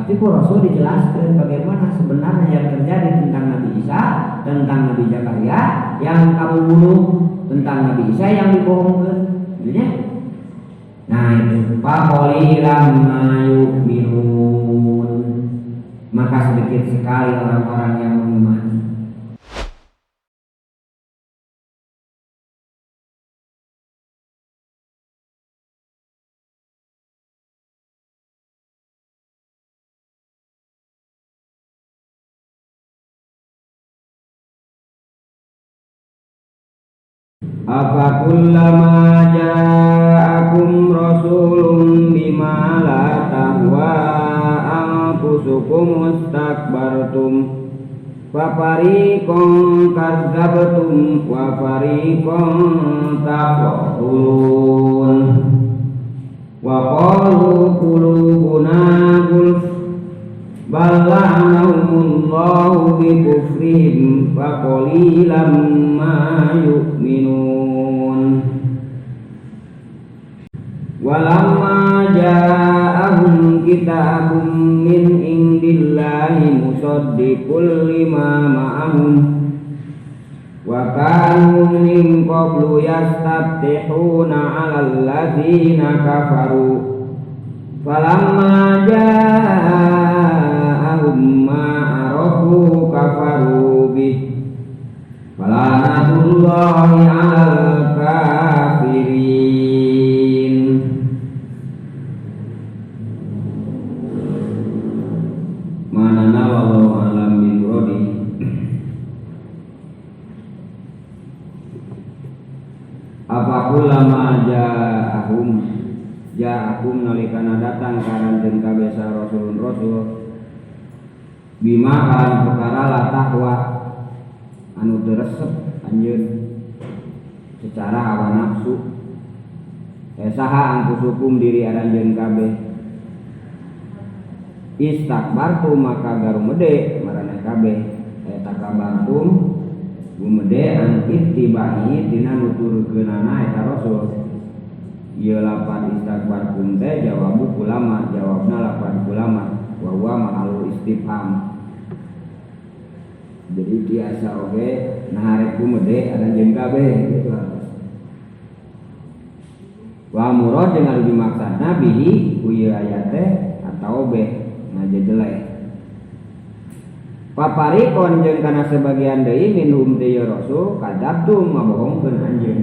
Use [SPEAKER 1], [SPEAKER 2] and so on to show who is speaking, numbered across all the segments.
[SPEAKER 1] Tapi ku Rasul dijelaskan bagaimana sebenarnya yang terjadi tentang Nabi Isa, tentang Nabi Zakaria yang kamu bunuh, tentang Nabi Isa yang dibohongkan. Gitu. Nah itu faqalilan ma yu'minun, maka sedikit sekali orang-orang yang mengimani. Afa kullama ja'akum rasulun bima la tahwa anfusukum mustakbartum wa fariqan kadzabtum wa fariqan taqtulun wa qalu qulubuna gulf bal la'anahumullahu bi kufrihim fa qalilan ma yu'minun. Walamma ja'ahum kitabun min indillahi musaddiqul lima ma'ahum wa kanu min qablu yastaftihuna 'alal ladzina kafaru falamma ja'ahum ma arafu kafaru bih falanatullahi 'alal kafirin. Manana wallahu a'lam bimuradi. Apakul lama ja'akum nalikana datang karanten kabeh rasulun rasul bima kan perkara la tahwa anu teresep anjeun secara hawa nafsu saha angkusukum diri aranjeun kabeh istakbartum maka garumede marane kabeh eta kabartum gumede an ittibai dina nuturkeunana eta rasul. Ieu lapan istakbartum teh jawabu ulama, jawabna lapan ulama wa huwa ma'al istifham. Jadi biasa oge nah arek gumede aranjeun kabeh gitu. Wa murad dengan dimaksudna bihi ku ieu aya teh atau beh ngaje jelek. Paparikon jeung kana sebagian deui minhum teh ya rasul kadzabtum ngabohongkeun anjeun.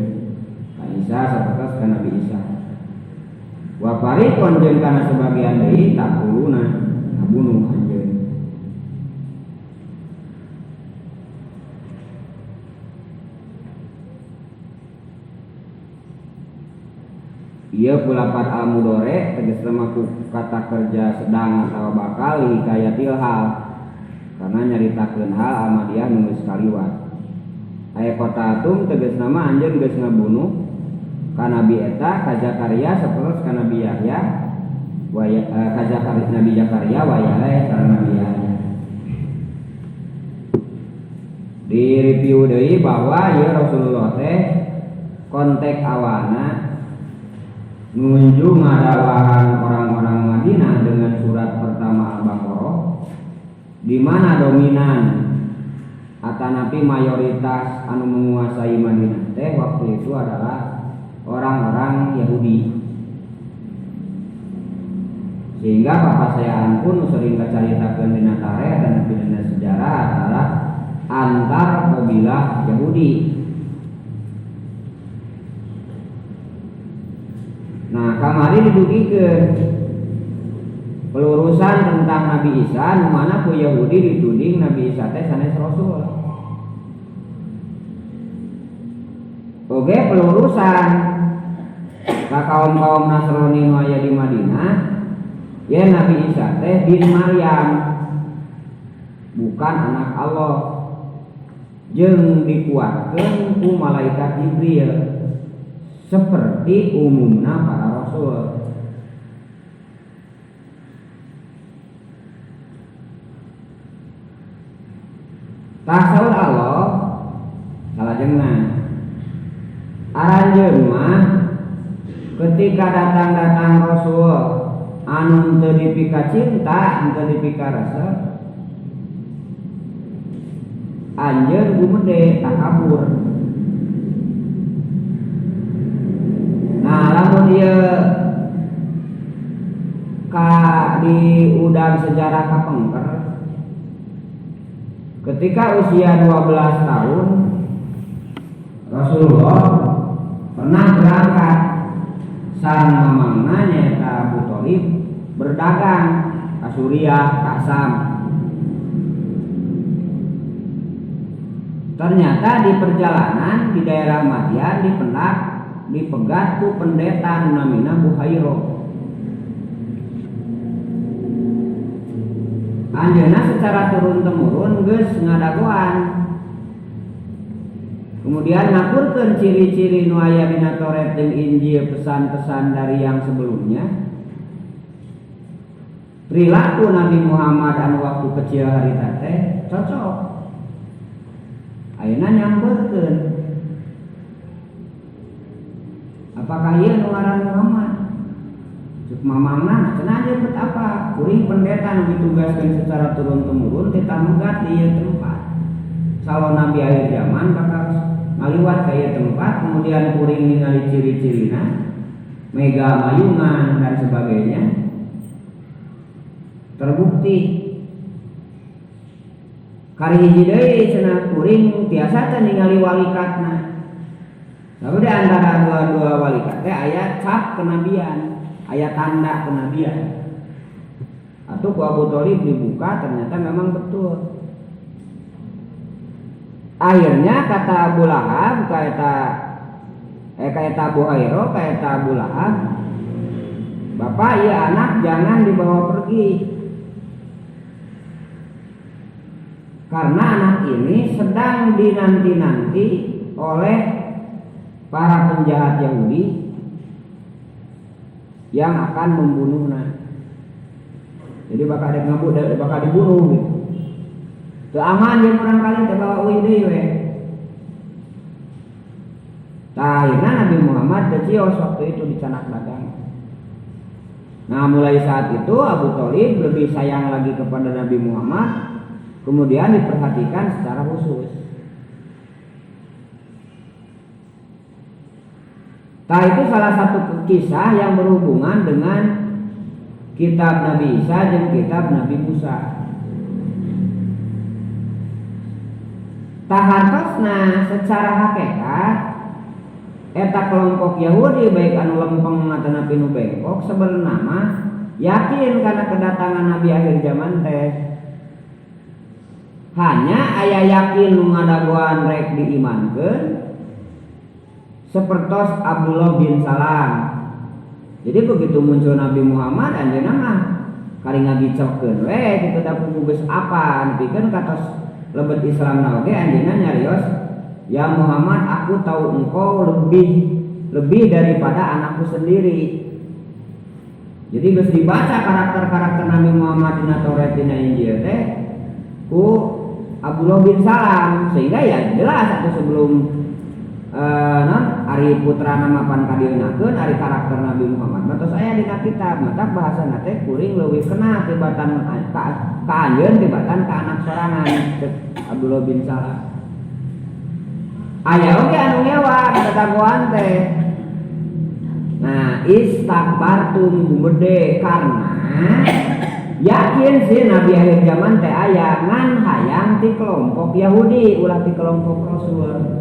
[SPEAKER 1] Ka Isa sapertos ka Nabi Isa. Wa parikon jeung kana sebagian deui takuluna ngabunuh anjeun. Ieu kulapat al-mudhari tegasna ku kata kerja sedang atau bakal hikayatil hal karena nyaritakeun hal amadiyah nu geus kaliwat. Aya qatatum tegasna mah anjeun geus ngabunuh ka nabi eta ka Zakaria sapertos ka Nabi Yahya wa ka Nabi Zakaria wa Yahya sareng Nabi Yahya. Di review deui bahwa ieu Rasulullah teh konteks awana nunjuk ngadawahan orang-orang Madinah dengan surat pertama Al-Baqarah di mana dominan atanapi mayoritas anu menguasai Madinah teh waktu itu adalah orang-orang Yahudi. Sehingga papasayaan pun sering kacaritakeun dina tarikh dan dina sejarah adalah antar kabilah Yahudi. Nah, kamari didugikeun pelurusan tentang Nabi Isa nu mana ku Yahudi dituding Nabi Isa teh sanes rasul. Oge pelurusan ka kaum-kaum Nasrani nu aya di Madinah, ya Nabi Isa teh bin Maryam bukan anak Allah. Jeung dikuatkeun ku malaikat Jibril seperti umumnya para rasul. Tasawur Allah salajengna aranjeun mah ketika datang-datang rasul anu teu dipika cinta, teu dipika rasa, anjeun gumede takabur. Nah, lamun ieu ka di udang sejarah kapengker, ketika usia 12 tahun Rasulullah pernah berangkat sareng mamangna nyaeta Abu Thalib berdagang ka Suriah, ka Sam. Ternyata di perjalanan di daerah Madian dipegat ku pendeta namina Buhairo. Anjeunna secara turun-temurun geus ngadagoan. Kemudian ngakurkeun ciri-ciri nu aya dina Taurat jeung Injil, pesan-pesan dari yang sebelumnya. Perilaku Nabi Muhammad anu waktu kecil harita teh cocok. Ayeuna nyambeurkeun. Apakah ieu nu ngaran Muhammad? Cuk mamangna cenah ieu bet apa? Kuring pendeta nu ditugaskeun secara turun-temurun teh tamegat di ieu tempat. Salon Nabi akhir zaman bakal ngaliwat ka ieu tempat, kemudian kuring ningali ciri-cirina, mega mayungan dan sebagainya. Terbukti kari hiji deui cenah kuring tiasa teh ningali walikatna. Tapi di antara dua walikat teh aya cap kenabian. Ayat tanda kenabian. Atau ku Abu Thalib dibuka ternyata memang betul. Akhirnya kata Abu Lahab kaita Buhairo, kaita Abu Lahab, Bapak ya anak jangan dibawa pergi. Karena anak ini sedang dinanti-nanti oleh para penjahat Yahudi yang akan membunuhnya. Jadi bakal dibunuh gitu. Teu aman jeung urang kali teh bawa euy deui we. Akhirna Nabi Muhammad decios waktu itu di canak dagang. Nah, mulai saat itu Abu Thalib lebih sayang lagi kepada Nabi Muhammad, kemudian diperhatikan secara khusus. Nah, itu salah satu kisah yang berhubungan dengan kitab Nabi Isa dan kitab Nabi Musa. Tahartosna secara hakikat eta kelompok Yahudi baik anu lempeng ataupun anu bengkok sebenarnya mah yakin karena kedatangan Nabi akhir zaman teh. Hanya aya yakin nu ngadagoan rek diimankeun sepertos Abdullah bin Salam. Jadi begitu muncul Nabi Muhammad anjeunna mah kari ngagicokeun we kitu da geus apa nepikeun katos lebet Islam oge anjeunna nyarios ya Muhammad aku tahu engkau lebih daripada anakku sendiri. Jadi geus dibaca karakter-karakter Nabi Muhammad dina Taurat dina Injil teh ku Abdullah bin Salam, sehingga ya jelas atau sebelum ari putra nama pan kadienakeun ari karakter Nabi Muhammad. Matos aya dina kitab, mata bahasana teh kuring leuwih kena tibatan ka anjeun tibatan ka anak sorangan Abdullah bin Salam. Aya oge anu ngewa kadagoan teh. Nah, istakbartum gumede karena yakin sih Nabi akhir zaman teh aya ngan hayang ti kelompok Yahudi ulah ti kelompok Rasul.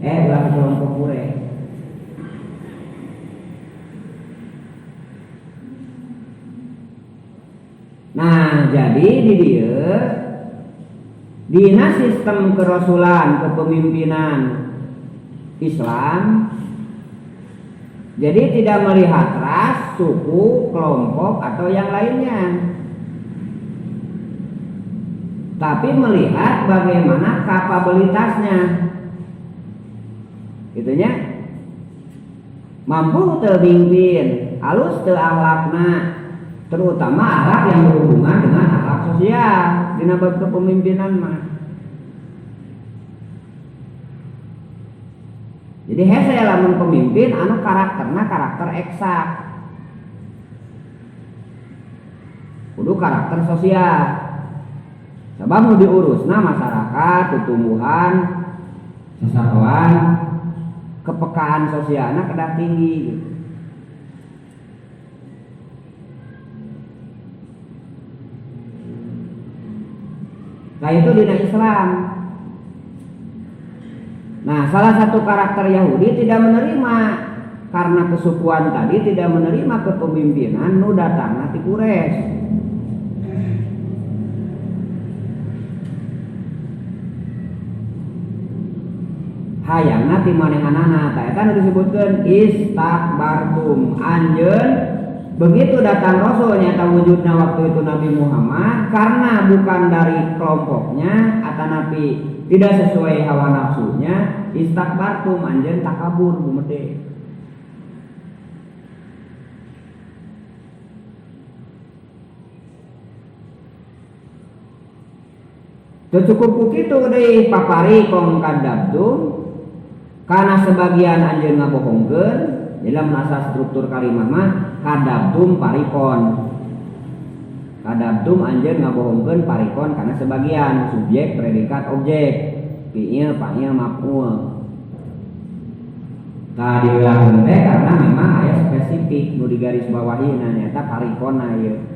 [SPEAKER 1] Ulah kelompok Quraisy. Nah, jadi di dieu dina sistem kerasulan kepemimpinan Islam jadi tidak melihat ras, suku, kelompok atau yang lainnya. Tapi melihat bagaimana kapabilitasnya. Gitunya. Mampu teu mimpin, alus teu akhlakna, terutama akhlak yang berhubungan dengan akhlak sosial dina bab kepemimpinan mah. Jadi hese lamun pemimpin anu karakterna karakter eksak. kudu karakter sosial. Sabab nu diurusna masyarakat, tutumbuhan, sesatuan, kepekaan sosialna kedah tinggi gitu. Nah itu dina Islam. Nah salah satu karakter Yahudi tidak menerima karena kesukuan tadi, tidak menerima kepemimpinan nu datangna ti Quraisy. Hayangna ti manehanana ta eta nu disebutkeun istakbartum, anjeun begitu datang Rasul nyata wujudna waktu itu Nabi Muhammad karena bukan dari kelompoknya atau Nabi tidak sesuai hawa nafsunya, istakbartum anjeun takabur gumede. Cukup kitu deui papari kong kadabtum karena sebagian anjeun ngabohongkeun dalam nasa struktur kalimat mah kadabtum parikon. Kadabtum anjeun ngabohongkeun parikon karena sebagian subjek predikat objek fiil fa'il maf'ul. Tah diulang teh karena memang aya spesifik nu digaris bawahi nyaeta parikonna ieu.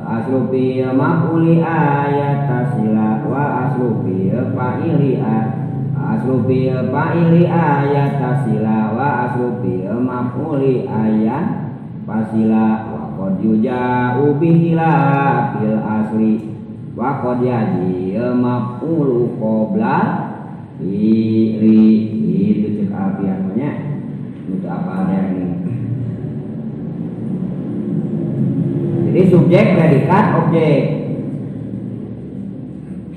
[SPEAKER 1] Aslu fil maf'uli ayat tasila wa aslu fil fa'ili aslu fil fa'ili ayat tasila wa aslu fil maf'uli ayat fasila wa qad yuja'u bihila fil asli wa qad yajil maf'ulu qabla fi'li. Itu cek apiannya untuk apa ada ini. Jadi subjek predikat objek.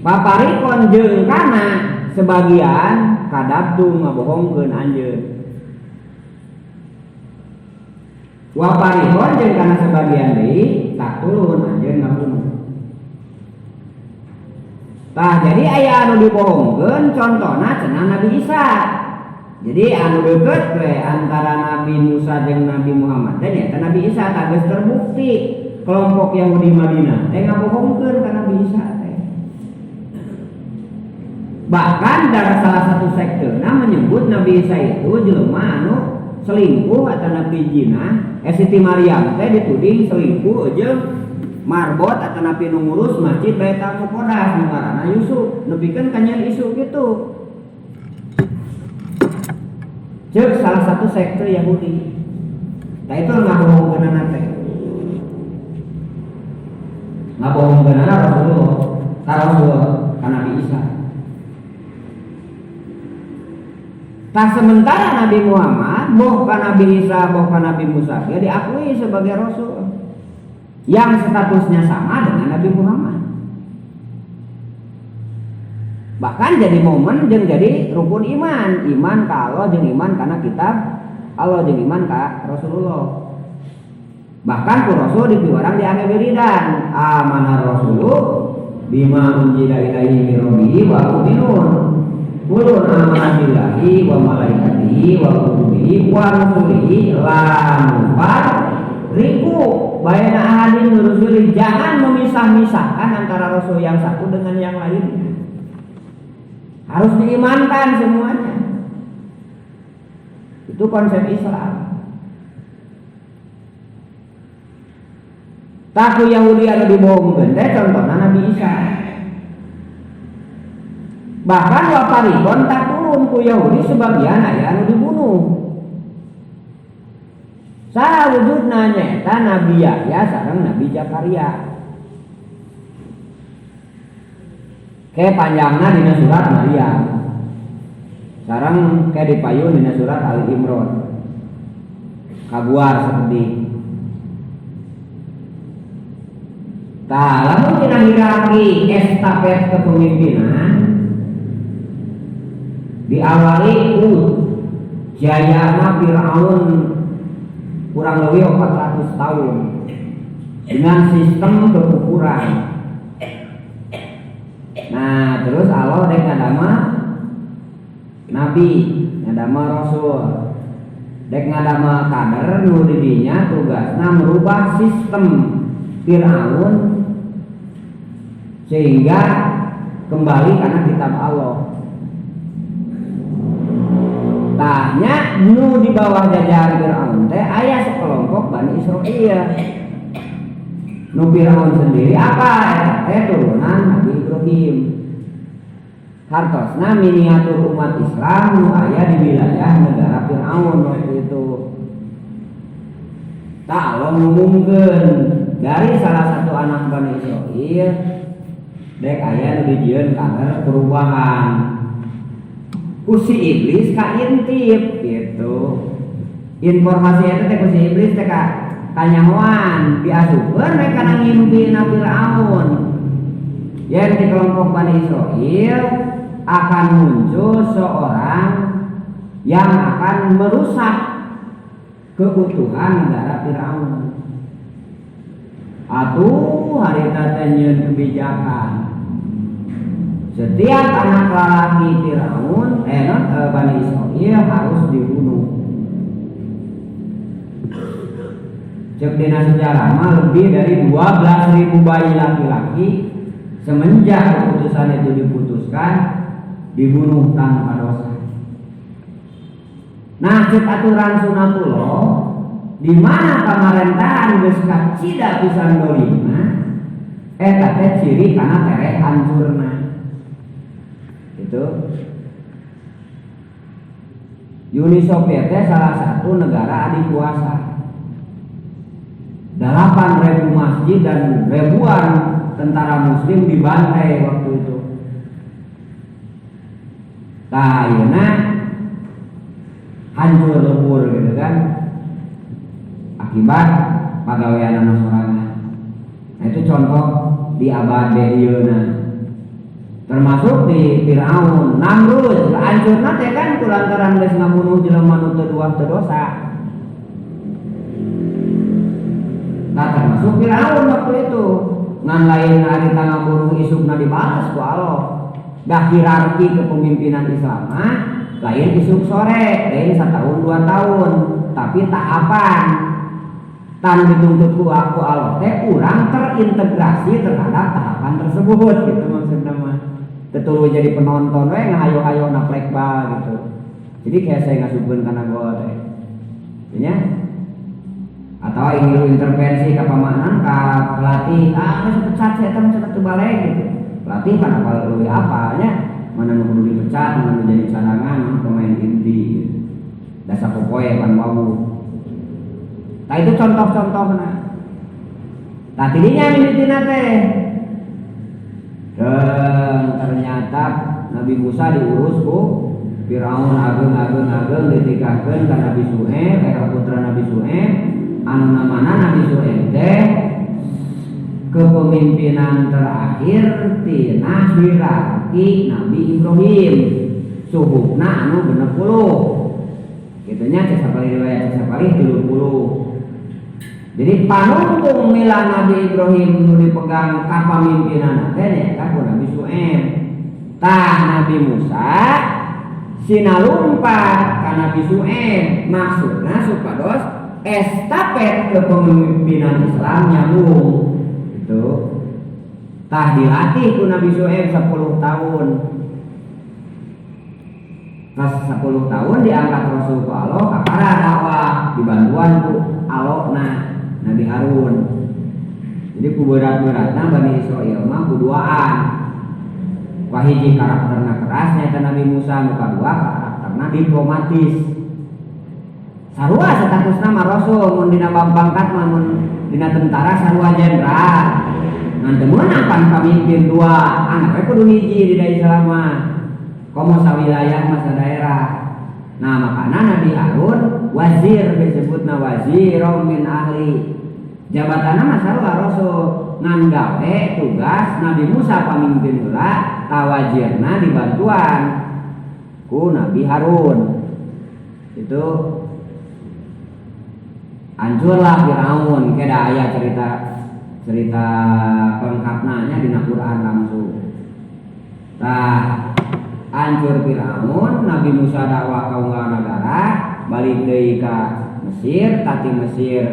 [SPEAKER 1] Paparikon jeung kana sebagian kadabtum ngabohongkeun anjeun. Waparikon jeung kana sebagian deui takulun anjeun ngabunuh. Tah jadi aya anu dibohongkeun contona cenah Nabi Isa. Jadi anu deukeut we antara Nabi Musa jeung Nabi Muhammad teh nya Nabi Isa tah geus terbukti. Kelompok Yahudi Madinah ngabohongkeun ka Nabi Isa teh. Bahkan dari salah satu sekteuna menyebut Nabi Isa itu jelema anu selingkuh atau Nabi Jina, Siti Maryam teh dituding selingkuh jeung marbot atau Nabi nu ngurus masjid Baitul Muqaddas nu ngaranna Yusuf, nepikeun ka nyen isu kitu. Ceuk salah satu sekte Yahudi. Tah itu ngabohongkeunana teh. Ngabohongkeun Rasulullah, ka Nabi Isa. Tak sementara Nabi Muhammad, boh ka Nabi Isa, boh ka Nabi Musa, dia diakui sebagai Rasul yang statusnya sama dengan Nabi Muhammad. Bahkan jadi momen jeung jadi rukun iman, iman ka Allah jeung iman kana kitab Allah jeung iman ka Rasulullah. Bahkan ku Rasul dipiwarang di ame wiridan amanar rasulu bima unzila ilaihi min rabbihi wa mu'minun kulun amana billahi wa malaikatihi wa kutubihi wa rusulihi la nufarriqu baina ahadin min rusuli. Jangan memisah-misahkan antara rasul yang satu dengan yang lain, harus diimankan semuanya. Itu konsep Islam. Taku Yahudi anu dibohongkeun teh contohna Nabi Isa. Bahkan waparikon tak turun ku Yahudi sebagian aya anu dibunuh. Saha wujudna nyaeta Nabi Yahya sareng Nabi Zakaria. Ke panjangna dina surat Maryam. Sareng ke dipayun dina surat Ali Imran. Kaguar seperti tah lamun tina hierarki estafet kepemimpinan diawali ku jayana Firaun kurang lebih 400 tahun dengan sistem kekufuran. Nah terus Allah dek ngadama Nabi, ngadama Rasul dek ngadama kader nu didinya tugasna merubah sistem Firaun sehingga kembali karena kitab Allah. Tanya nu di bawah jajahan Firaun teh aya sekelompok Bani Israil. Nu Firaun sendiri apa? Turunan Nabi Ibrahim. Hartosna miniatur umat Islam nu aya di wilayah negara Firaun waktu itu. Tak Allah ngumumkeun dari salah satu anak Bani Israil dek aya nu dijieun kader perubahan. Ku si iblis ka intip gitu. Informasi eta teh ku si iblis teh ka kanyahoan diasupkeun we kana ngimpi na Firaun. Yang di kelompok Bani Israil akan muncul seorang yang akan merusak keutuhan negara Firaun. Atuh harita teh nyieun kebijakan. Setiap anak lelaki Firaun, Bani Israil harus dibunuh. Cek dina sejarah mah lebih dari 12.000 bayi laki-laki semenjak keputusan itu diputuskan dibunuh tanpa dosa. Nah, cek aturan sunatullah di mana pamerintahan geus kacida pisan dolima eta teh ciri kana tereh hancurna. Itu Uni Soviet salah satu negara adik kuasa. 8.000 masjid dan ribuan tentara muslim dibantai waktu itu. Tah ayeuna hancur lebur gitu kan akibat pagawean anu sorangan. Nah itu contoh di abad ayeuna. Termasuk di Firaun, Namrud, hancurna teh kan kulantaran geus ngabunuh jelema nu teu duah teu dosa. Nah termasuk Firaun waktu itu ngan lain hari tangga bunuh isukna dibalas ku Allah. Dah hierarki kepemimpinan Islam lain isuk sore, lain 1 tahun 2 tahun, tapi tahapan tan dituntut ku Allah teh kurang terintegrasi terhadap tahapan tersebut gitu maksudnya mah. Tetulu jadi penonton we ngahayo-hayo naplek bal gitu. Jadi kayak saya ngasupkeun kana gol teh. Ya. Atau ingin intervensi ke pamanan ke pelatih geus pecat saya teh cepat balik gitu. Pelatih kan apa lebih apanya mana nu kudu dipecat mana jadi cadangan pemain inti gitu. Dasar popoe pan wau. Nah itu contoh-contohna. Nah tidinya mimitina teh dan ternyata Nabi Musa diurus ku Firaun ageung ditikakeun ka Nabi Su'aib putra Nabi Su'aib anu namana Nabi Su'aib teh kepemimpinan terakhir tina hierarki Nabi Ibrahim suhukna anu 60 gitunya cesapali riwayat cesapali 30. Jadi panungtung mila Nabi Ibrahim nu dipegang kapamimpinan teh nya ku Nabi Su'aib. Tah Nabi Musa sinalumpat ka Nabi Su'aib maksudna supados estafet kepemimpinan Islam nyambung gitu. Tah dilatih ku Nabi Su'aib 10 tahun. Pas 10 tahun diangkat Rasul ku Allah kakara dakwah dibantuan ku Alokna Nabi Harun. Jadi ku berat-beratna Bani Israil mah kuduaan. Wahiji karakterna keras nyaeta Nabi Musa, nu kadua karakterna diplomatis. Sarua statusna mah rasul, mun dina pangkat mah mun dina tentara sarua jenderal. Ngan teu meunang pan pamimpin dua, anak we kudu hiji di Islam mah. Komo sawilayah masa daerah. Nah makana Nabi Harun wazir disebutna wazirum min ahli. Jabatanna mah sarua rasul ngan gawe tugas Nabi Musa pamimpin heula tawajirna dibantuan ku Nabi Harun. Itu hancurlah Firaun keda aya cerita pelengkapna nya dina Quran langsung. Tah hancur Firaun, Nabi Musa dakwah ka unggal negara, balik deui ka Mesir, tati Mesir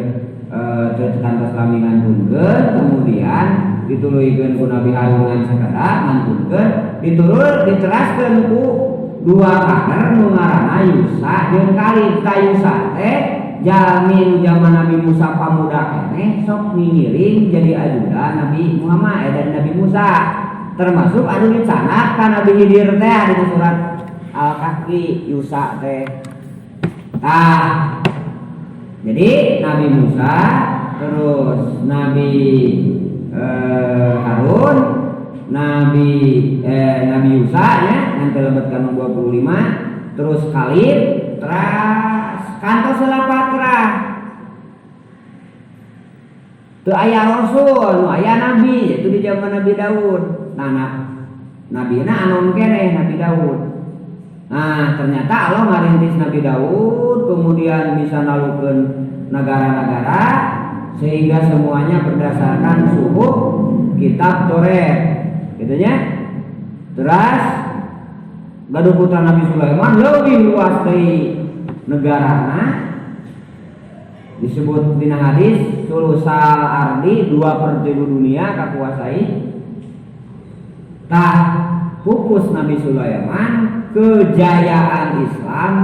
[SPEAKER 1] kantos lami ngantunkeun, kemudian dituluykeun ku Nabi Harun ngan sakada ngantunkeun, diteraskeun ku dua kader nu ngaranna Yusa jeung Kalib. Ka Yusa teh jalmi nu zaman Nabi Musa pamuda keneh sok ngiring jadi ajudan Nabi Muhammad dan Nabi Musa, termasuk anu dicanak ka Nabi Khidir teh di surat Al-Kahfi Yusa teh. Jadi Nabi Musa terus Nabi Harun, Nabi Yusa ya nanti lebetkan 25, terus Kalib, terus kantos selapatra. Teu aya rasul, nu aya nabi yaitu di zaman Nabi Daud. Nabina anon keneh Nabi Daud. Ternyata Allah ngarintis Nabi Daud, kemudian bisa nalukeun negara-negara sehingga semuanya berdasarkan suhuk kitab Toret, gitu nya. Terus gaduh putra Nabi Sulaiman lebih luas dari negarana, disebut dina hadis sulusal ardi 2/3 dunia kakuasai. Fokus Nabi Sulaiman, kejayaan Islam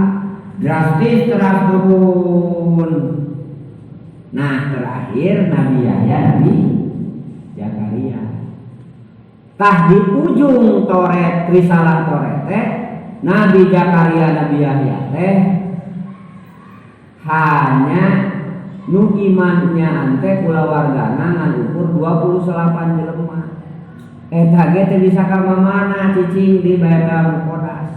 [SPEAKER 1] drastis terus turun. Terakhir Nabi Yahya, Nabi Zakaria. Di ujung Toret, risalah Toret teh Nabi Zakaria, Nabi Yahya teh hanya nu imannya ante kulawargana ngan ukur 28 jelema. Eta ge teh bisa ka mamana cicing di Baitul Muqaddas.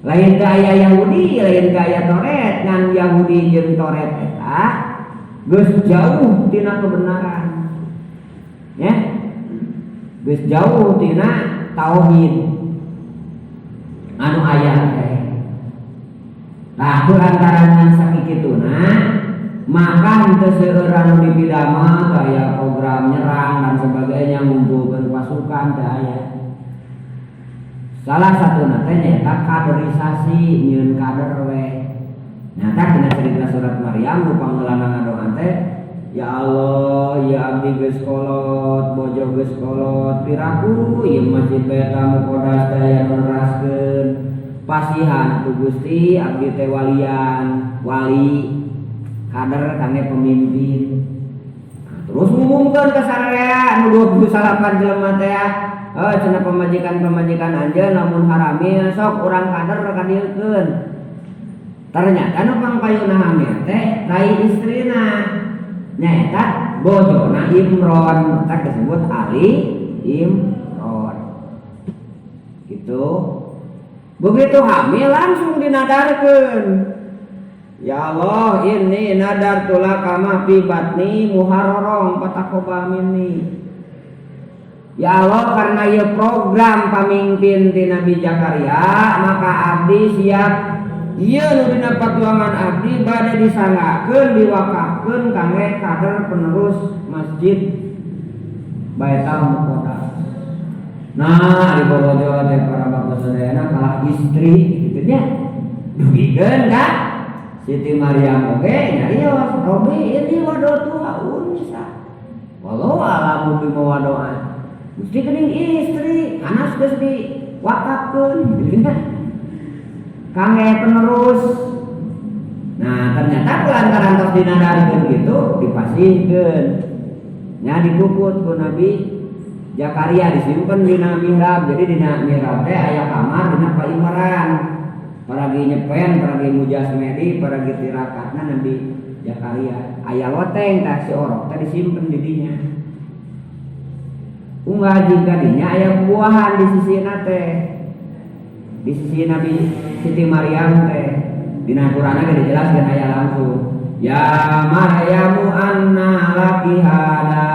[SPEAKER 1] Lain gaya Yahudi, lain gaya Toret, ngan Yahudi jeung Toret eta geus jauh tina kebenaran. Ya. Geus jauh tina tauhid anu aya teh. Kulantaran sakituna maka henteu seueur anu dipidama kaya program nyerang dan sebagainya ngumpulkeun pasukan teh aya. Salah satuna teh nyaeta kaderisasi nyieun kader we. Nyata dina cerita surat Maryam nu panggeulana ngadoa teh, ya Allah, ya abdi geus kolot, bojo geus kolot, piraku ieu masjid Baitul Muqaddas teh aya neraskeun pasihan ku Gusti, abdi teh walian, wali kader kangge pemimpin. Terus ngumumkeun ka sararea nu 28 jelema teh cenah pemajikan anjeun lamun harami sok urang kader kadiekeun. Ternyata nu pangpayuna hamil teh rai istrina nyaeta bojona Imron, tak disebut Ali Imron. Gitu. Begitu hamil langsung dinadarkeun. Ya Allah, ini nadartu laka ma fi batni muharrarong fatakoba minni. Ya Allah, karena ieu program pamimpin ti Nabi Zakaria, maka abdi siap ieu nu dina patuangan abdi bade disanggakeun diwakafkeun kangge kader penerus masjid Baitul Muqaddas. Di bawah Jawa teh para bapak sadayana kalah istri kitu nya. Dugikeun ka Siti Maryam oge nyarios Robi ini wadotu unsa. Walau alam bi mawadoan. Gusti geuning istri anas geus diwakafkeun gitu nya. Kangge penerus. Ternyata lantaran tos dinadarkeun gitu dipasihkeun. Nya dikukut ku Nabi Zakaria disimpen dina mihrab. Jadi dina mihrab teh aya kamar dina paimeran. Paragi nyepen, paragi mujasmedi, paragi tirakatna Nabi Zakaria. Aya loteng tah si orok teh disimpen di dinya. Unggah jika dinya aya buahan di sisina teh. Di sisi Nabi Siti Maryam teh. Dina Qur'ana ge dijelaskeun aya langsung. Ya Maryamu anna laki hada.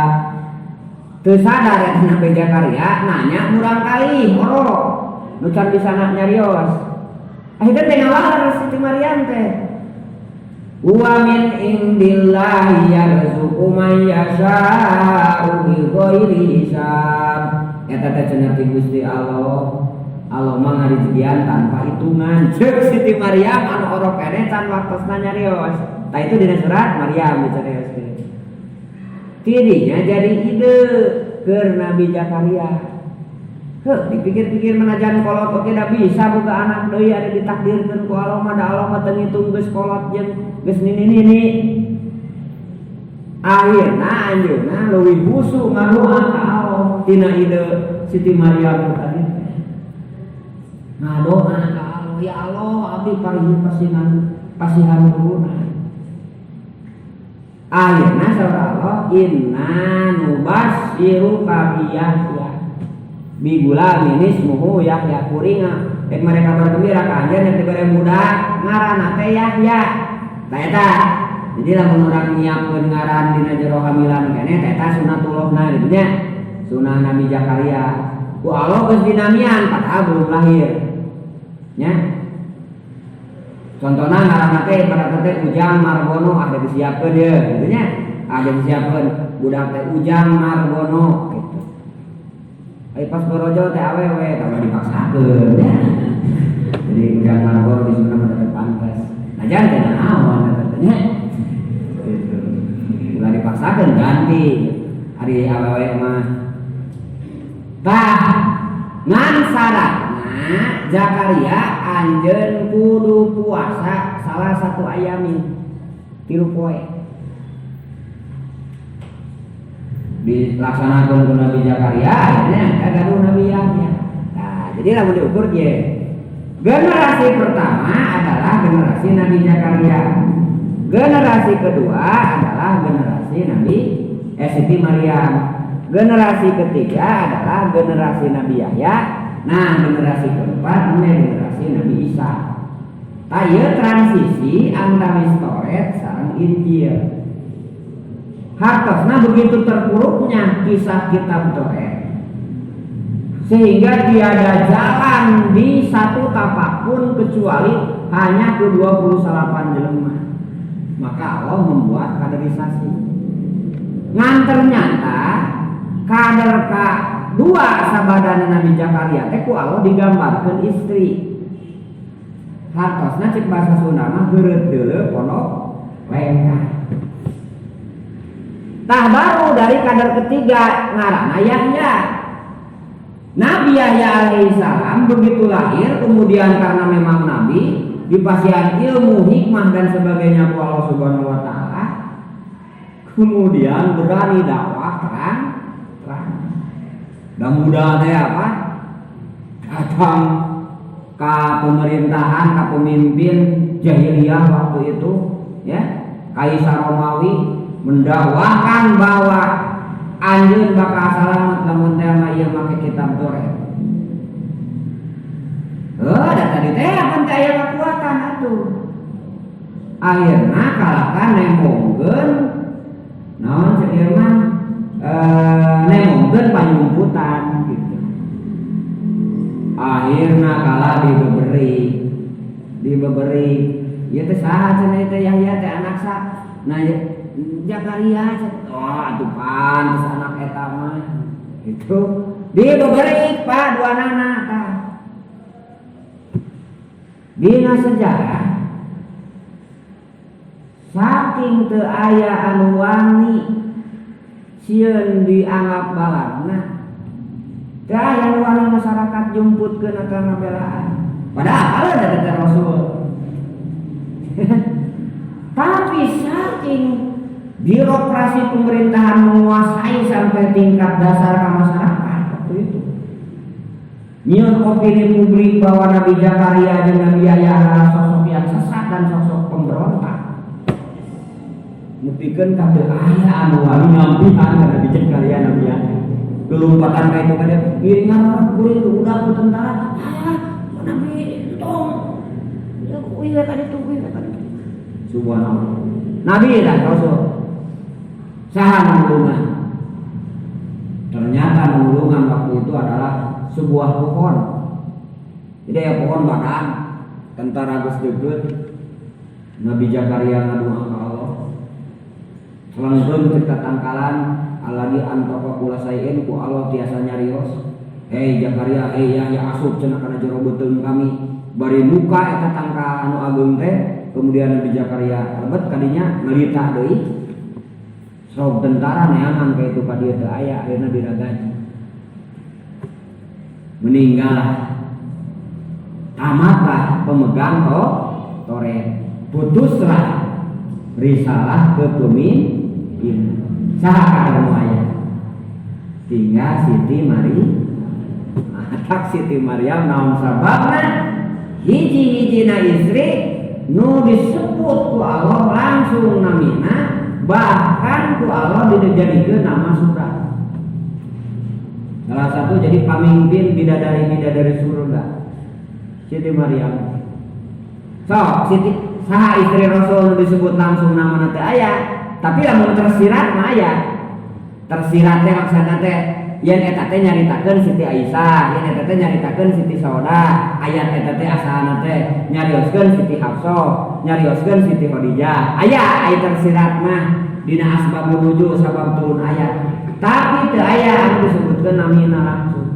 [SPEAKER 1] Teu sadar ya Nabi Zakaria nanya murang kali orok nu can bisa nyarios. Akhirnya teh ngawalar Siti Maryam teh. Wa min indillahi yarzuqu man yasha'u bi ghairi hisab. Eta teh cenah ti Gusti Allah Allah mah ngarijian tanpa hitungan. Ceuk Siti Maryam anu orok kene can waktosna nyarios. Tah itu dina surat Maryam dicarioskeun. Tidinya jadi ide keur Nabi Zakaria. Dipikir-pikir menajan kolot oke da bisa boga anak deui ada ditakdirkeun ku Allah mah da Allah mah teu ngitung geus kolot jeung geus nini-nini. Akhirna anjeunna leuwih husu ngadoa ka Allah tina ide Siti Maryam tadi. Ngadoa ka Allah, ya Allah abdi paringi pasihan guruna. Akhirna saur Allah inna nubasysiruka bi Yahya bigula minis muhu Yahya kuringa ek mereka bergembira ka anjeun yang teu budak ngaranna teh Yahya. Tah eta jadi lamun urang nyiapkeun ngaran dina jero hamilan keneh teh eta sunatullahna ditu nya. Sunah Nabi Zakaria ku Allah geus dinamian padahal belum lahir. Nya. Contohna ngaranna teh ibaratna teh Ujang Margono ada disiapkeun ye kitu nya. Ada disiapkeun budak teh Ujang Margono gitu. Pas borojo teh awewe tambah dipaksakeun. Jadi Ujang Margono disunah mah pantes. Najan teh naon eta nya. Gitu. Ulah dipaksakeun ganti ari awewe mah. Tah ngan syaratna Zakaria anjeun kudu puasa salah satu ayamin 3 poe. Dilaksanakan ku Nabi Zakaria akhirnya gaduh Nabi Yahya. Nah, jadi lamun diukur ye. Generasi pertama adalah generasi Nabi Zakaria. Generasi kedua adalah generasi Nabi Siti Maryam. Generasi ketiga adalah generasi Nabi Yahya. Nah, generasi keempat generasi Nabi Isa. Taya transisi antara Taurat sareng Injil. Hartosna begitu terpuruknya kisah kitab Taurat sehingga tiada jalan di satu tapak pun kecuali hanya ke 28 jelema. Maka Allah membuat kaderisasi. Ngan ternyata kader ka dua sabadana Nabi Zakaria teh ku Allah digambarkeun istri. Hartosna cek bahasa Sunda mah heureut deuleu pondok lengkah. Tah baru dari kader ketiga ngaranna Yahya. Nabi Yahya alaihissalam begitu lahir kemudian karena memang nabi dipasihan ilmu hikmah dan sebagainya ku Allah Subhanahu wa taala. Kemudian berani dakwah terang. Dan mudah teh apa? Datang ke pemerintahan, ke pemimpin jahiliyah waktu itu, ya, Kaisar Romawi mendakwahkan bahwa anjeun bakal salamet lamun teh mah ieu make kitab Taurat. Da tadi teh akan teh aya kekuatan atuh. Akhirna kalahkan nembongkeun naon cek ieu mah nembongkeun panyumputan gitu. Akhirna kalah dibeberi ieu teh saha cenah teh Yahya teh anak sa. Nah Zakaria atuh pantes anak eta mah itu dibeberi Pak dua anak tah. Dina sejarah saking teu aya anu wani sieun dianggap balagna teu aya anu wani masyarakat jumputkeun atawa ngabelaan padahal ada Rasul. Tapi saking birokrasi pemerintahan menguasai sampai tingkat dasar ke masyarakat waktu itu. Nyieun opini publik bahwa Nabi Zakaria dan Nabi Yahya adalah sosok yang sesat dan sosok pemberontak. Mupikeun ka teu aya anu wani ngampihan ka Nabi Zakaria Nabi Yahya. Kelumpatan ka itu kada ingat kuring udah ku tentara. Nabi tong. Ya kuwi ka ditu kuwi ka ditu. Subhanallah. Nabi dan Rasul saha nulungan. Ternyata nulungan waktu itu adalah sebuah pohon. Jadi ya pohon batang. Tentara geus deukeut. Nabi Zakaria ngadoa ka Allah. Langgeng cerita tangkalan alagi antoko kula saeun ku Allah tiasa nyarios. Jakaria Yahya asup cenah kana jero beuteung kami bari muka eta tangka anu agung teh. Kemudian Nabi Zakaria lebet kadinya ngelita deui sok tentara neangan ka itu ka dieu teu aya akhirna diragaji meninggal tamatlah pemegang Toret putuslah risalah kepemimpinan saha kader aya tinggal Siti Siti Maryam naon sababna hiji-hijina istri nu disebut ku Allah langsung namina bahkan ku Allah dijadikeun nama surga. Salah satu jadi pamimpin bidadari surga Siti Maryam. Siti saha istri Rasul disebut langsung nama teh aya, tapi lamun tersirat mah aya. Tersirat teh maksudna teh yen eta teh nyaritakeun Siti Aisyah, yen eta teh nyaritakeun Siti Sauda, ayat eta teh asalna teh nyarioskeun Siti Hafsah, nyarioskeun Siti Khadijah. Aya tersirat mah dina asbabun nuzul sabab turun ayat. Tapi teu aya anu disebutkeun namina langsung.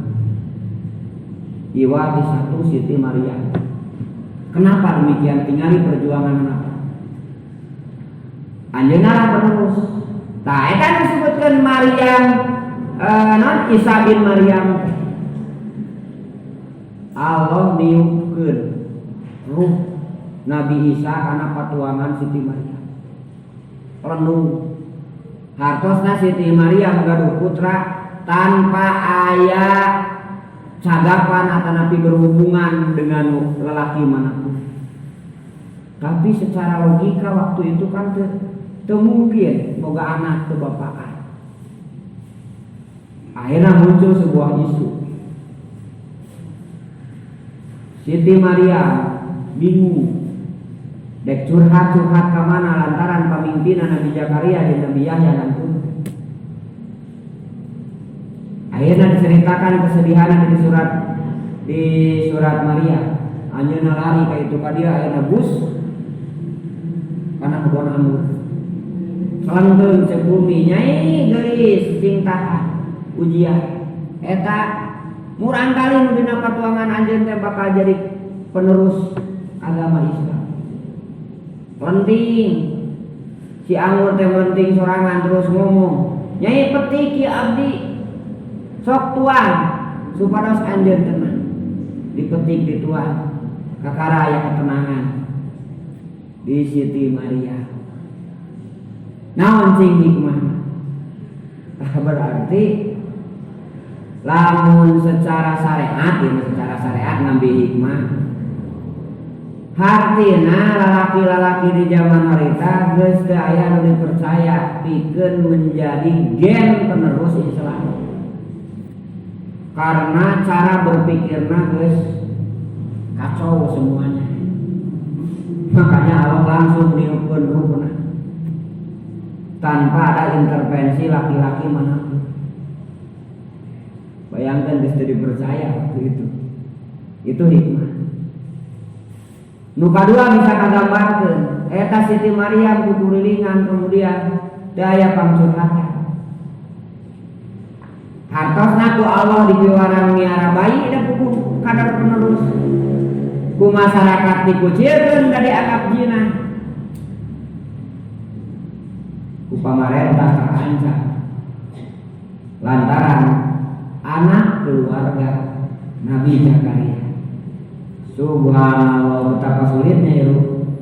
[SPEAKER 1] Iwa di satu Siti Maryam. Kenapa demikian? Tingali perjuangan kenapa? Anjeunna penerus. Tah eta disebutkeun Maryam Isa bin Maryam. Allah niupkeun ruh Nabi Isa kana patuangan Siti Maryam. Renung hartosna Siti Maryam gaduh putra tanpa aya cagapan atau napi berhubungan dengan lelaki manapun. Tapi secara logika waktu itu kan teu mungkin boga anak teu bapakan. Akhirnya muncul sebuah isu. Siti Maryam bingung. Dek curhat ka mana lantaran pamimpinan Nabi Zakaria dan Nabi Yahya lantung. Akhirnya diceritakan kesedihan di surat Maria. Anjeunna lari ka itu ka dia ayeuna bus kana kebon anggur. Selengkeun cek bumi nyai geulis tingtahan ujian. Eta murang kali nu dina patuangan anjeun teh bakal jadi penerus agama Islam. Penting si anggur teh penting sorangan terus ngomong. Nyai petik ya abdi sok tuan supados anjeun tenang. Dipetik di tuan kakaraya ketenangan di Siti Maria. Naon cing hikmah? Berarti lamun secara syariat ngambil hikmah hartina lalaki-lalaki di zaman harita geus teu aya nu dipercaya pikeun menjadi gen penerus Islam. Karena cara berpikirna geus kacau semuanya. Makanya Allah langsung niupkeun ruhna tanpa ada intervensi laki-laki manapun. Bayangkan geus teu dipercaya waktu itu. Itu hikmah. Nu kadua bisa kagambarkeun eta Siti Maryam kukurilingan kemudian daya pangcurhatan. Hartosna ku Allah dipiwarang miara bayi da puku kadar penerus. Ku masyarakat dikucirkeun da dianggap jinah. Ku pamarentah terancam lantaran anak keluarga Nabi Zakaria. Subhanallah, betapa sulitnya ya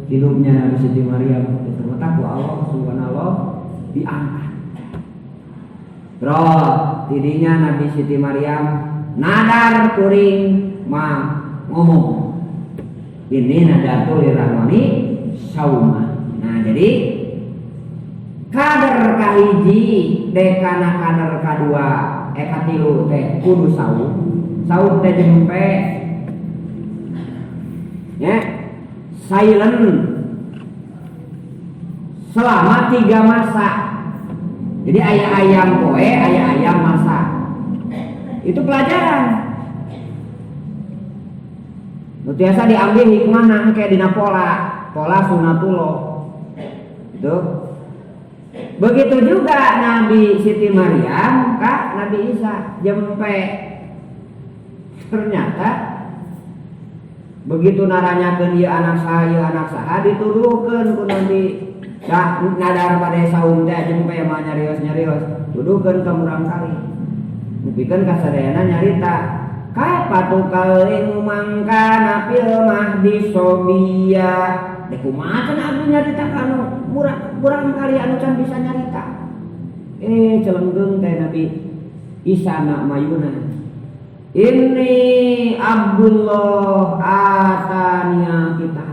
[SPEAKER 1] hidupnya Nabi Siti Maryam. Ternyata ku Allah subhanallah diangkat. Bro, tidinya Nabi Siti Maryam nadar kuring ngomong. Ini nadatul lirahmani sauma. Nah, jadi kader kahiji dekana kader kadua katilu teh kudu saum. Saum teh jempe ya silent selama 3 masa. Jadi ayam poe, ayam masak. Itu pelajaran. Biasa diambil hikmah nangke dina pola sunatullah. Itu. Begitu juga Nabi Siti Maryam, Kak Nabi Isa jempe Ternyata begitu naranyakeun ieu anak saha dituduhkeun ku Nabi. Dah nadar pada saum teh jeung bae mah nyarios tuduhkeun ka murang kali. Mupikeun ka sadayana nyarita kapatu kaling mangkana fil mahdi sobiya. Dek kumaha cenah abdi nyarita kanu murang kali anu can bisa nyarita. Celengeung teh Nabi Isa anak Mayuna. Ini Abdullah atania kita.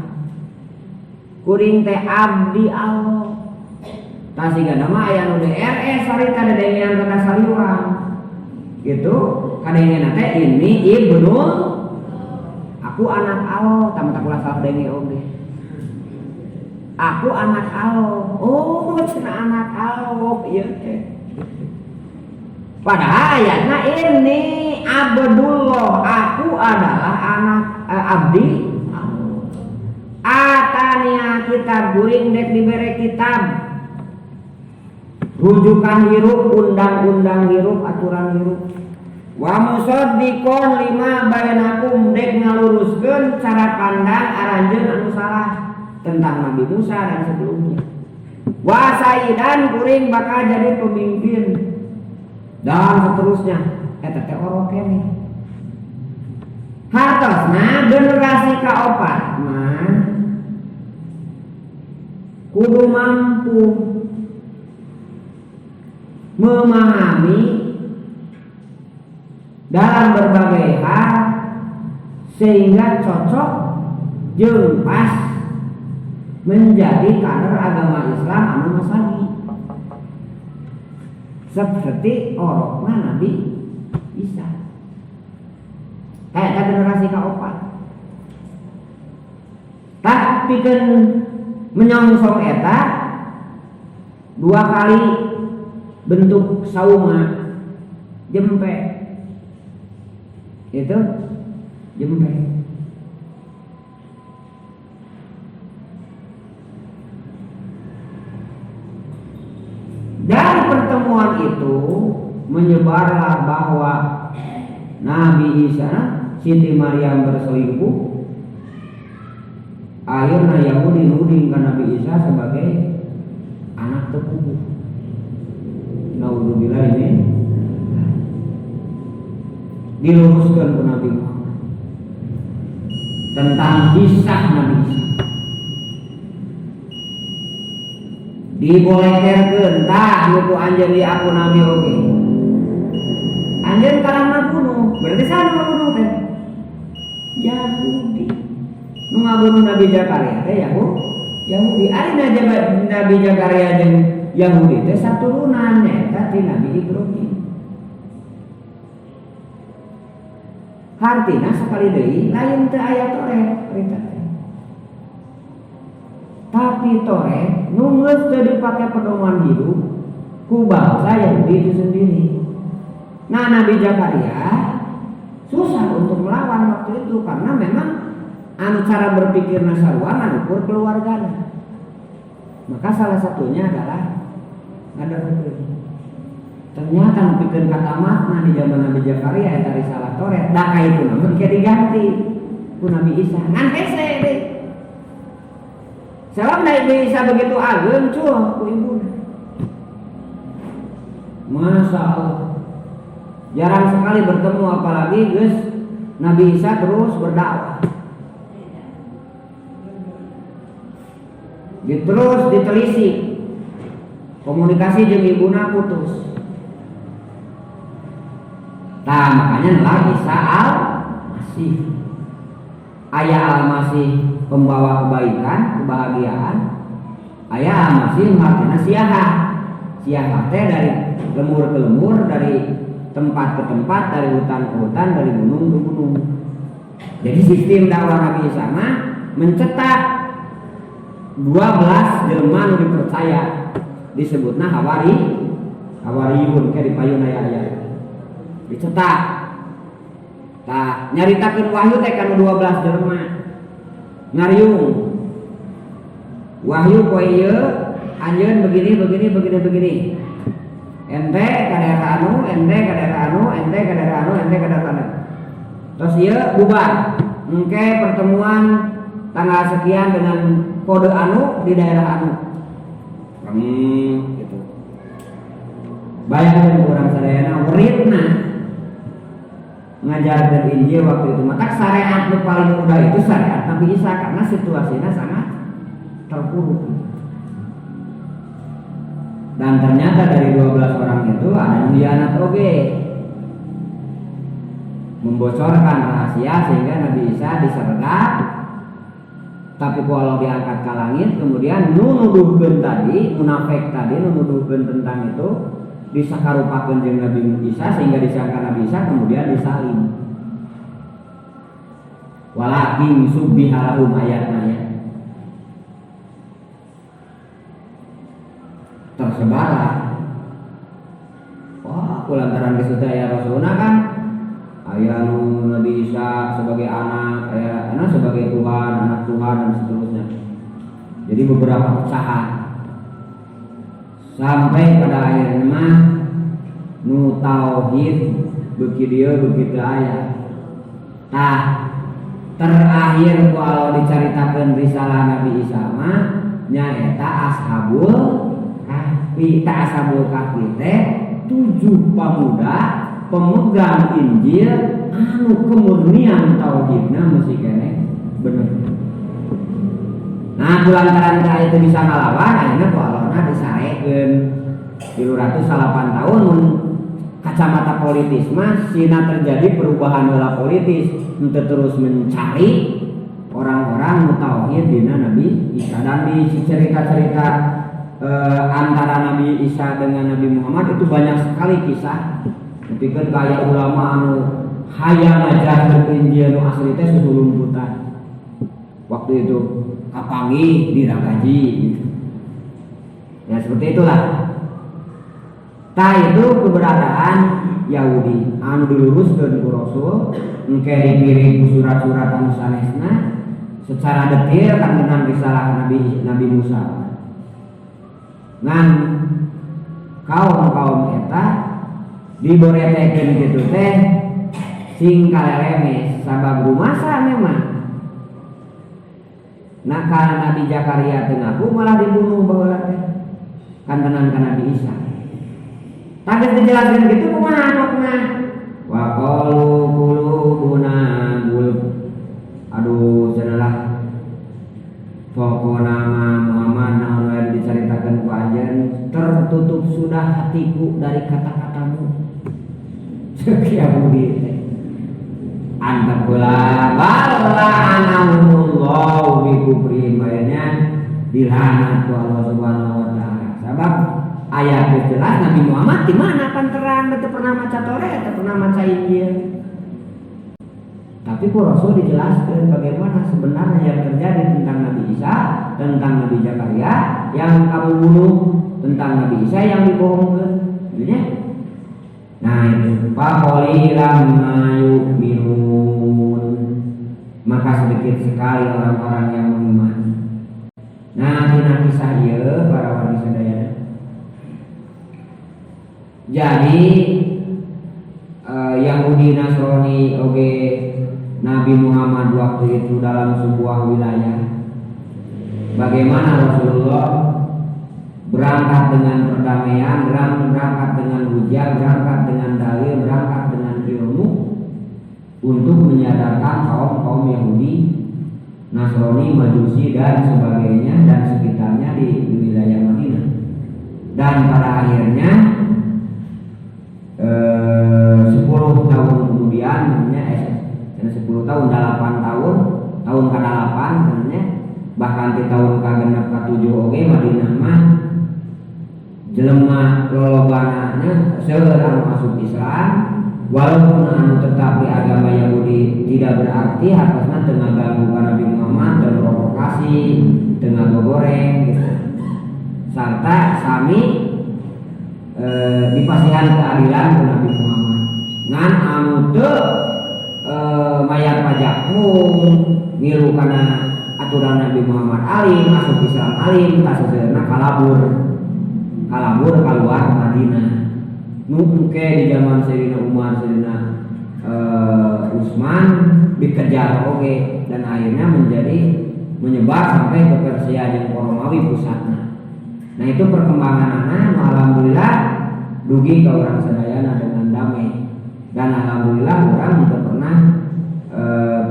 [SPEAKER 1] Kuring teh abdi Allah. Tasigana mah aya nu DRS sarita dedengean kata saliwang. Gitu, kadengeuna teh ini ibnul aku anak Allah, tamata kula salah denge oge. Aku anak Allah. Oh, cenah anak Allah ieu teh. Padahal ayatna ini Abdullah, aku adalah anak abdi Allah. Atania kitab guring dek dibere kitab. Rujukan hirup, undang-undang hirup, aturan hirup. Wa musaddiqon lima bainakum dek ngaluruskeun cara pandang aranjeun anu salah tentang Nabi Musa dan sebelumnya. Wa saidan kuring bakal jadi pemimpin dan seterusnya. Eta teh oroke nih. Hartosna generasi kaopat mah kudu mampu memahami dalam berbagai hal sehingga cocok jeung pas menjadi kader agama Islam anu masali. Seperti orokna Nabi Isa. Eta generasi kaopat. Tapi kan menyongsong eta 2 kali bentuk sauma jempe itu jempe. Dari pertemuan itu menyebarlah bahwa Nabi Isa Siti Maryam berselingkuh. Akhirnya Yahudi nuding ke Nabi Isa sebagai anak terkubur. Naudzubillah ini diluruskan ke Nabi Muhammad tentang kisah Nabi Isa. Dibolehkeun tah yuku anjeun di aku Nabi oge. Anjeun karana bunuh, berarti sana bunuh teh. Yahudi. Nu ngabunuh Nabi Zakaria teh Yahudi. Ari Nabi Zakaria jeung Yahudi teh saturunan eta ti Nabi Ibrahim. Hartina sakali deui lain teu aya Toret perintah teh. Tapi Toret nu geus teu dipake pedoman hidup ku bangsa Yahudi itu sendiri. Nah, Nabi Zakaria susah untuk melawan waktu itu karena memang anu cara berpikir nasarwana ukur keluarganya. Maka salah satunya adalah ada hukum. Ternyata pikir kata makna di zaman Nabi Zakaria eta risalah Toret, da ka itu namun kia diganti ku Nabi Isa. Ngan hese deh. Sebab Nabi Isa begitu ageun cuh ku ibuna. Masya Allah. Jarang sekali bertemu apalagi geus Nabi Isa terus berdakwah. Terus ditelisik. Komunikasi jeung ibuna putus. Nah, makanya lagi Isa Al-Masih. Ayah Al-Masih pembawa kebaikan, kebahagiaan. Ayah Al-Masih artinya siahah. Siahah teh dari lemur ke lemur, dari tempat ke tempat, dari hutan ke hutan, dari gunung ke gunung. Jadi sistem dakwah Nabi Isa mah mencetak 12 jelema nu dipercaya, disebutna hawariyun kayak di payun aya dicetak. Tah nyaritakeun wahyu teh kana 12 jelema. Ngariung wahyu poe ieu anjeun begini. Ente ka daerah anu, ente ka daerah anu, ente ka daerah anu, ente ka daerah anu. Terus ieu bubar. Engke pertemuan tanggal sekian dengan kode anu di daerah anu. Gitu. Bayangkeun urang sadayana muridna ngajarkeun Injil waktu itu. Maka syariat nu paling mudah itu syariat Nabi Isa karena situasinya sangat terpuruk. Dan ternyata dari 12 orang itu ada yang hianat oge, membocorkan rahasia sehingga Nabi Isa disergap. Tapi kalau diangkat ke langit, kemudian nunuduhkeun tadi, munafik tadi nunuduhkeun tentang itu, disakarupakeun jeung Nabi Isa sehingga disangka Nabi Isa, kemudian disalib. Walakin subbihalahum ayatna ya. Tersebarlah. Wah, kulantaran kesudah ya Rasulullah kan aya nu Nabi Isa sebagai anak, aya anak sebagai Tuhan, anak Tuhan dan seterusnya. Jadi beberapa pecahan. Sampai pada akhirnya mah nu tauhid beuki dieu beuki teu aya. Tah terakhir kalau dicaritakeun risalah Nabi Isa mah nyaeta ashabul kahfi teh 7 pemuda pemegang Injil anu kemurnian tauhidna mesti kene bener. Nah kulantaran itu bisa ngalawan akhirnya ku Allahna disarekeun 308 tahun kacamata politis mah sina terjadi perubahan heula politis untuk terus mencari orang-orang mutauhid dina Nabi Isa. Dan di cerita-cerita antara Nabi Isa dengan Nabi Muhammad itu banyak sekali kisah. Ketika kayak ulama anu hayang ngajarkeun Injil nu asli teh susulumputan. Waktu itu kapangi diragaji gitu. Ya seperti itulah. Tah itu keberadaan Yahudi anu diluruskeun ku Rasul, engke dikirim ku surat-surat anu sanesna secara detail kan dengan risalah Nabi Musa. Ngan kaum eta diboretekeun kitu teh sing kalelemes sabab rumasa memang. Nah kana Nabi Zakaria teu ngaku malah dibunuh baheula teh. Kan tenan ka Nabi Isa. Tadi dijelaskeun kitu kumaha makna? Wa qalu qulubuna gulub. Aduh cenah pokona Muhammad naon wae dicaritakeun ku anjeun tertutup sudah hatiku dari kata-katamu. Sekian budi teh. Anta pula wala anahumullahu bi kufri bayanya dilaknat Allah Subhanahu wa taala. Sebab ayat jelas Nabi Muhammad di mana kan terang teu pernah maca Taurat, teu pernah maca Injil. Tapi ku Rasul dijelaskan bagaimana sebenarnya yang terjadi tentang Nabi Isa, tentang Nabi Zakaria yang kamu bunuh, tentang Nabi Isa yang dibohongkan. Gitu. Nah itu faqalilan ma yu'minun. Maka sedikit sekali orang-orang yang mengimani. Nah dina kisah ieu para wargi sadaya. Jadi Yahudi Nasrani oge Nabi Muhammad waktu itu dalam sebuah wilayah. Bagaimana Rasulullah berangkat dengan perdamaian, berangkat dengan hujah, berangkat dengan dalil, berangkat dengan ilmu untuk menyadarkan kaum Yahudi, Nasrani, Majusi dan sebagainya dan sekitarnya di wilayah Madinah. Dan pada akhirnya 10 tahun kemudian, 10 tahun, 8 tahun, tahun ke-8 sebenarnya, bahkan di tahun ke-6 ke-7 oge Madinah mah jelema lolobanana seueur anu masuk Islam, walaupun anu tetap di agama Yahudi tidak berarti harusna teu ngaganggu ka Nabi Muhammad, teu provokasi, teu ngagoreng gitu. Sarta sami dipasihan keadilan ke Nabi Muhammad. Ngan anu teu mayar pajakmu ngilu kana aturan Nabi Muhammad alim, masuk Islam alim, kaseuna kalabur keluar Madinah. Nu engke di zaman Sayyidina Umar, Sayyidina Utsman dikejar oke dan akhirnya menyebar sampai ke Persia dan Romawi pusatnya. Nah itu perkembangan anak alhamdulillah dugi ke orang sadayana dengan damai dan alhamdulillah orang tidak pernah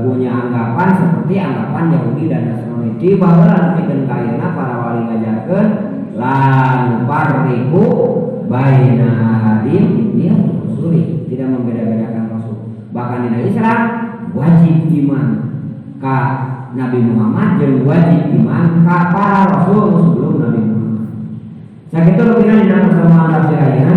[SPEAKER 1] punya anggapan seperti anggapan Yahudi dan Nasrani di bahwa nanti dan kaina para wali ngajarkeun lan parriku baina ahadin dia rusuli tidak membeda-bedakan rasul. Bahkan di Islam wajib iman ka Nabi Muhammad dan wajib iman ka para rasul sebelum Nabi Muhammad. Sakitu kita di dalam pertemuan tafsir ayeuna